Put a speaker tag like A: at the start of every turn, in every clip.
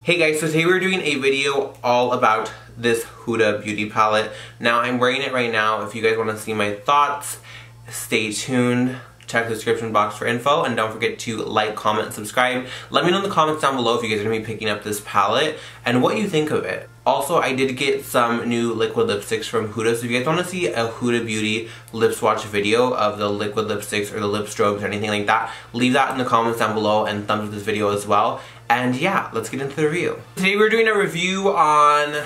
A: Hey guys, so today we're doing a video all about this Huda beauty palette. Now I'm wearing it right now. If you guys want to see my thoughts, stay tuned. Check the description box for info, and don't forget to like, comment, subscribe. Let me know in the comments down below if you guys are going to be picking up this palette and what you think of it. Also, I did get some new liquid lipsticks from Huda, so if you guys want to see a Huda Beauty lip swatch video of the liquid lipsticks or the lip strobes or anything like that, leave that in the comments down below and thumbs up this video as well. And yeah, let's get into the review. Today we're doing a review on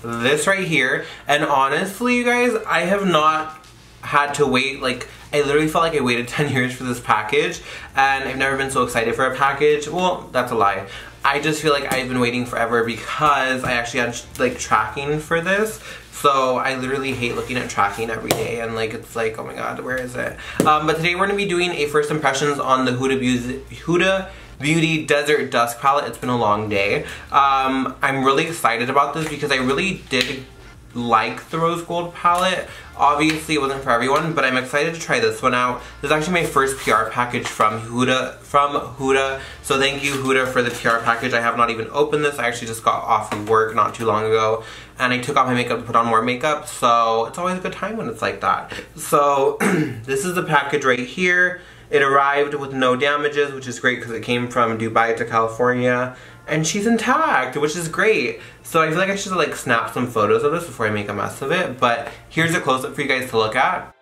A: this right here, and honestly you guys, I have not had to wait, like, I literally felt like I waited 10 years for this package, and I've never been so excited for a package. Well, that's a lie. I just feel like I've been waiting forever because I actually had like tracking for this. So I literally hate looking at tracking every day, and like it's like, oh my god, where is it? But today we're gonna be doing a first impressions on the Huda Beauty Desert Dusk palette. It's been a long day. I'm really excited about this because I really did like the rose gold palette. Obviously it wasn't for everyone, but I'm excited to try this one out. This is actually my first PR package from Huda. So thank you, Huda, for the PR package. I have not even opened this. I actually just got off of work not too long ago, and I took off my makeup to put on more makeup, so it's always a good time when it's like that. So this is the package right here. It arrived with no damages, which is great because it came from Dubai to California, and she's intact, which is great. So I feel like I should like snap some photos of this before I make a mess of it, but here's a close-up for you guys to look at.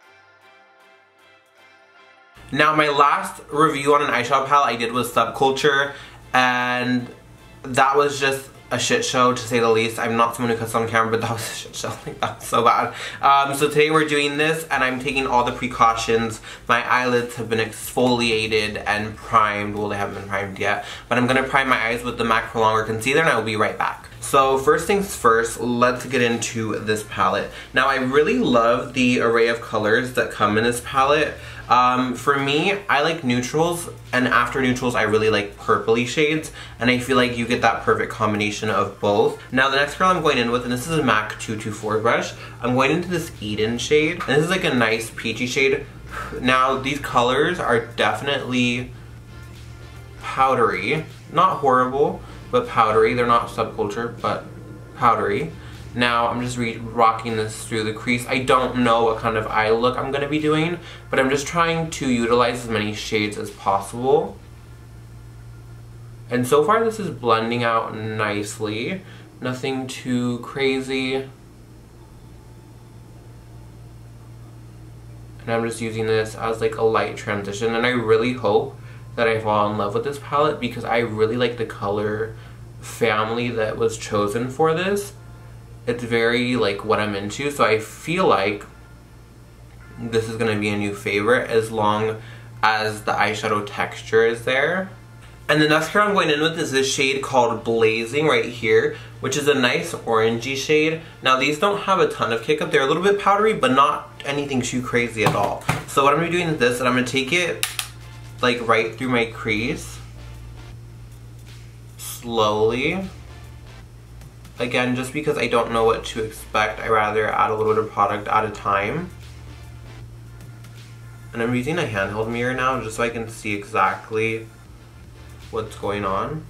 A: Now, my last review on an eyeshadow palette I did was Subculture, and that was just a shit show, to say the least. I'm not someone who cuts on camera, but that was a shit show. Like, that was so bad. So today we're doing this, and I'm taking all the precautions. My eyelids have been exfoliated and primed. Well, they haven't been primed yet, but I'm gonna prime my eyes with the MAC Pro Longer Concealer, and I will be right back. So first things first, let's get into this palette. Now, I really love the array of colors that come in this palette. For me, I like neutrals, and after neutrals I really like purpley shades, and I feel like you get that perfect combination of both. Now the next color I'm going in with, and this is a MAC 224 brush, I'm going into this Eden shade, and this is like a nice peachy shade. Now these colors are definitely powdery, not horrible, but powdery. They're not Subculture, but powdery. Now I'm just rocking this through the crease. I don't know what kind of eye look I'm going to be doing, but I'm just trying to utilize as many shades as possible. And so far this is blending out nicely. Nothing too crazy. And I'm just using this as like a light transition, and I really hope that I fall in love with this palette because I really like the color family that was chosen for this. It's very like what I'm into, so I feel like this is gonna be a new favorite as long as the eyeshadow texture is there. And the next color I'm going in with is this shade called Blazing right here, which is a nice orangey shade. Now these don't have a ton of kick up. They're a little bit powdery, but not anything too crazy at all. So what I'm gonna be doing is this, and I'm gonna take it like right through my crease, slowly. Again, just because I don't know what to expect, I rather add a little bit of product at a time. And I'm using a handheld mirror now just so I can see exactly what's going on.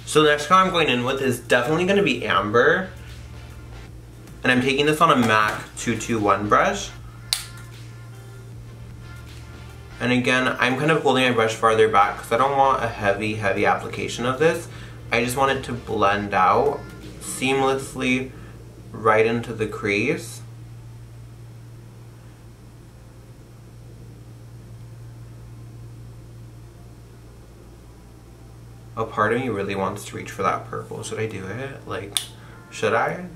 A: So the next color I'm going in with is definitely going to be Amber. And I'm taking this on a MAC 221 brush. And again, I'm kind of holding my brush farther back because I don't want a heavy application of this. I just want it to blend out seamlessly right into the crease. A part of me really wants to reach for that purple. Should I do it? Like, should I?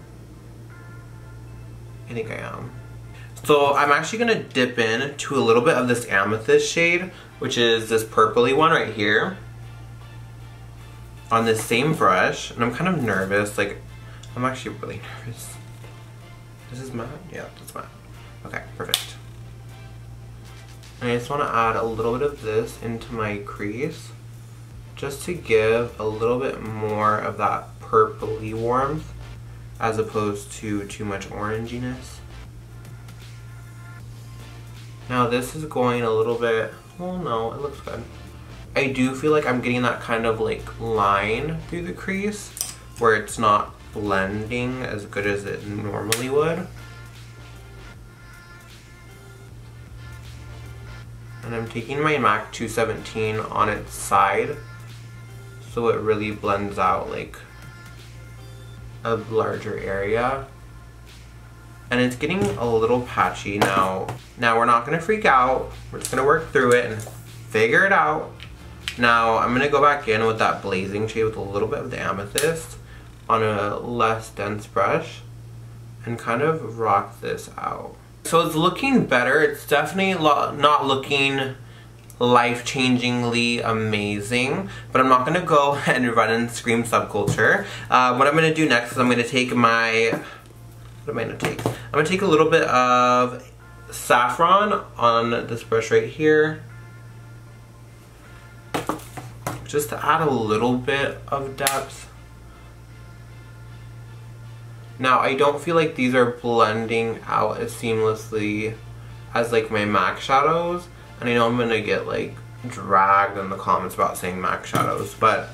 A: I think I am. So I'm actually gonna dip in to a little bit of this amethyst shade, which is this purpley one right here, on this same brush. And I'm kind of nervous, like, I'm actually really nervous. This is matte? Yeah, that's matte. Okay, perfect. And I just want to add a little bit of this into my crease, just to give a little bit more of that purpley warmth, as opposed to too much oranginess. Now this is going a little bit, well no, it looks good. I do feel like I'm getting that kind of like line through the crease where it's not blending as good as it normally would. And I'm taking my MAC 217 on its side so it really blends out like a larger area. And it's getting a little patchy now. Now we're not gonna freak out. We're just gonna work through it and figure it out. Now I'm gonna go back in with that blazing shade with a little bit of the amethyst on a less dense brush and kind of rock this out. So it's looking better. It's definitely not looking life-changingly amazing, but I'm not gonna go and run and scream subculture. What I'm gonna do next is I'm gonna take my, what am I gonna take? I'm gonna take a little bit of saffron on this brush right here, just to add a little bit of depth. Now I don't feel like these are blending out as seamlessly as like my MAC shadows, and I know I'm gonna get like dragged in the comments about saying MAC shadows, but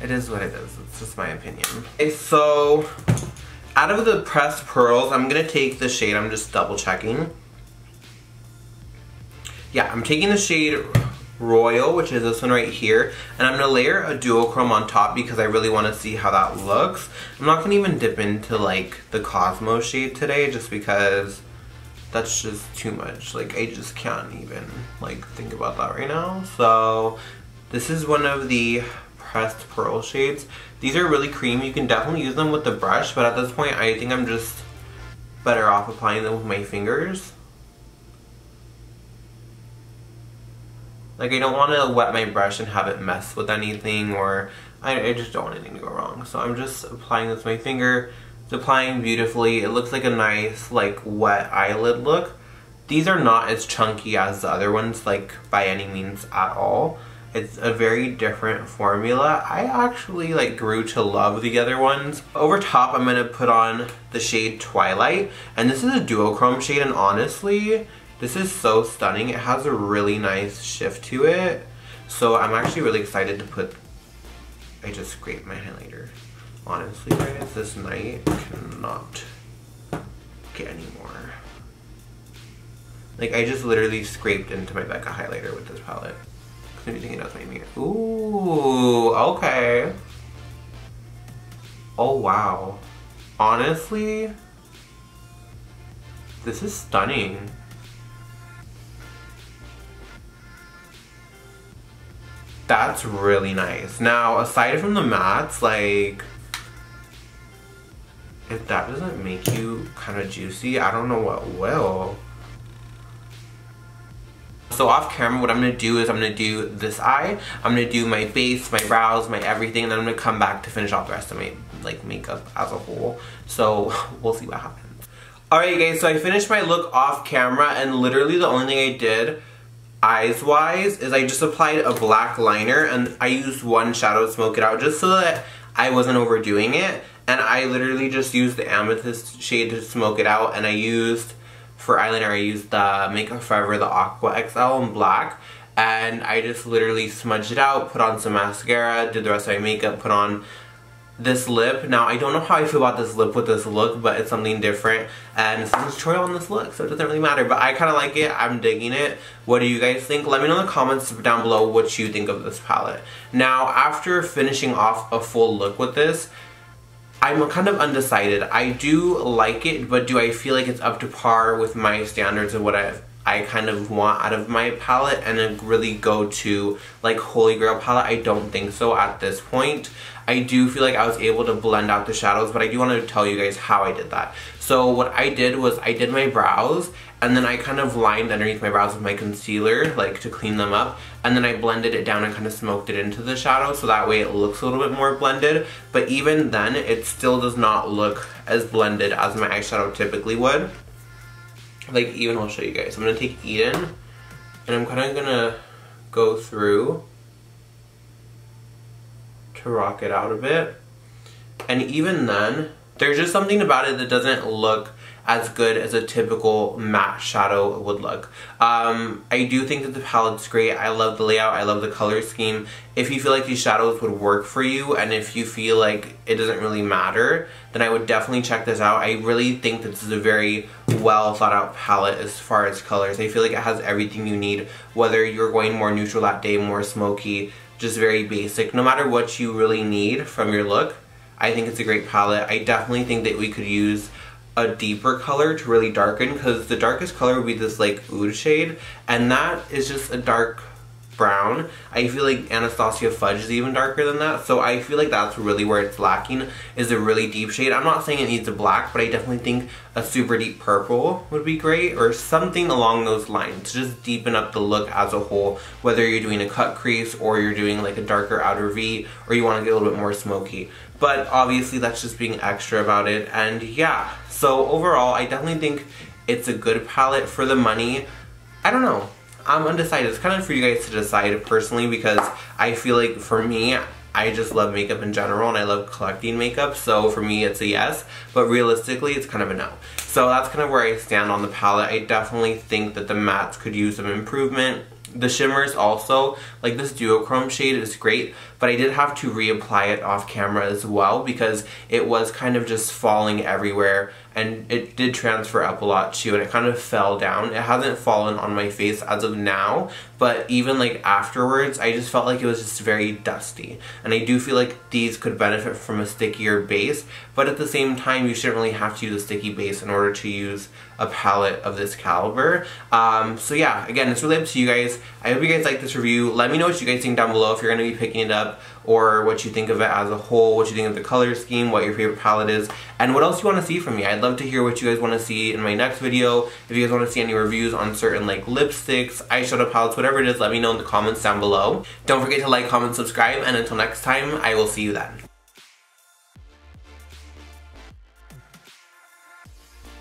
A: it is what it is. It's just my opinion. Okay, so out of the pressed pearls, I'm gonna take the shade, I'm just double checking. Yeah, I'm taking the shade Royal, which is this one right here, and I'm gonna layer a duochrome on top because I really want to see how that looks. I'm not gonna even dip into like the Cosmo shade today just because that's just too much. Like I just can't even like think about that right now. So this is one of the pressed pearl shades. These are really creamy. You can definitely use them with the brush, but at this point I think I'm just better off applying them with my fingers. Like I don't want to wet my brush and have it mess with anything, or I just don't want anything to go wrong. So I'm just applying this with my finger. It's applying beautifully. It looks like a nice like wet eyelid look. These are not as chunky as the other ones, like by any means at all. It's a very different formula. I actually like grew to love the other ones. Over top I'm going to put on the shade Twilight, and this is a duochrome shade, and honestly this is so stunning. It has a really nice shift to it. So I'm actually really excited to put, I just scraped my highlighter. Honestly guys, this night I cannot get any more. Like I just literally scraped into my Becca highlighter with this palette. Cause I'm using it as my mirror. Ooh, okay. Oh wow. Honestly, this is stunning. That's really nice. Now, aside from the mattes, like, if that doesn't make you kind of juicy, I don't know what will. So off camera, what I'm going to do is I'm going to do this eye. I'm going to do my base, my brows, my everything, and then I'm going to come back to finish off the rest of my like makeup as a whole. So we'll see what happens. Alright guys, so I finished my look off camera, and literally the only thing I did eyes wise is I just applied a black liner, and I used one shadow to smoke it out just so that I wasn't overdoing it. And I literally just used the amethyst shade to smoke it out, and I used, for eyeliner, I used the Makeup Forever, the Aqua XL in black, and I just literally smudged it out, put on some mascara, did the rest of my makeup, put on this lip. Now I don't know how I feel about this lip with this look, but it's something different, and it's a tutorial on this look, so it doesn't really matter, but I kind of like it. I'm digging it. What do you guys think? Let me know in the comments down below what you think of this palette. Now after finishing off a full look with this, I'm kind of undecided. I do like it, but do I feel like it's up to par with my standards of what I kind of want out of my palette and a really go to like holy grail palette? I don't think so at this point. I do feel like I was able to blend out the shadows, but I do want to tell you guys how I did that. So what I did was I did my brows, and then I kind of lined underneath my brows with my concealer, like to clean them up, and then I blended it down and kind of smoked it into the shadow, so that way it looks a little bit more blended. But even then, it still does not look as blended as my eyeshadow typically would. Like even, I'll show you guys. I'm going to take Eden, and I'm kind of going to go through to rock it out a bit. And even then, there's just something about it that doesn't look as good as a typical matte shadow would look. I do think that the palette's great. I love the layout, I love the color scheme. If you feel like these shadows would work for you, and if you feel like it doesn't really matter, then I would definitely check this out. I really think that this is a very well thought out palette as far as colors. I feel like it has everything you need, whether you're going more neutral that day, more smoky, just very basic. No matter what you really need from your look, I think it's a great palette. I definitely think that we could use a deeper color to really darken, because the darkest color would be this like oud shade, and that is just a dark brown. I feel like Anastasia Fudge is even darker than that, so I feel like that's really where it's lacking, is a really deep shade. I'm not saying it needs a black, but I definitely think a super deep purple would be great, or something along those lines to just deepen up the look as a whole, whether you're doing a cut crease or you're doing like a darker outer V, or you want to get a little bit more smoky. But obviously that's just being extra about it. And yeah, so overall I definitely think it's a good palette for the money. I don't know, I'm undecided. It's kind of for you guys to decide personally, because I feel like for me, I just love makeup in general and I love collecting makeup, so for me it's a yes, but realistically it's kind of a no. So that's kind of where I stand on the palette. I definitely think that the mattes could use some improvement. The shimmers also, like this duochrome shade is great, but I did have to reapply it off camera as well, because it was kind of just falling everywhere, and it did transfer up a lot too, and it kind of fell down. It hasn't fallen on my face as of now, but even like afterwards I just felt like it was just very dusty, and I do feel like these could benefit from a stickier base, but at the same time you shouldn't really have to use a sticky base in order to use a palette of this caliber. So yeah, again, it's really up to you guys. I hope you guys like this review. Let me know what you guys think down below, if you're going to be picking it up, or what you think of it as a whole, what you think of the color scheme, what your favorite palette is, and what else you want to see from me. I'd love to hear what you guys want to see in my next video. If you guys want to see any reviews on certain like lipsticks, eyeshadow palettes, whatever it is, let me know in the comments down below. Don't forget to like, comment, subscribe, and until next time, I will see you then.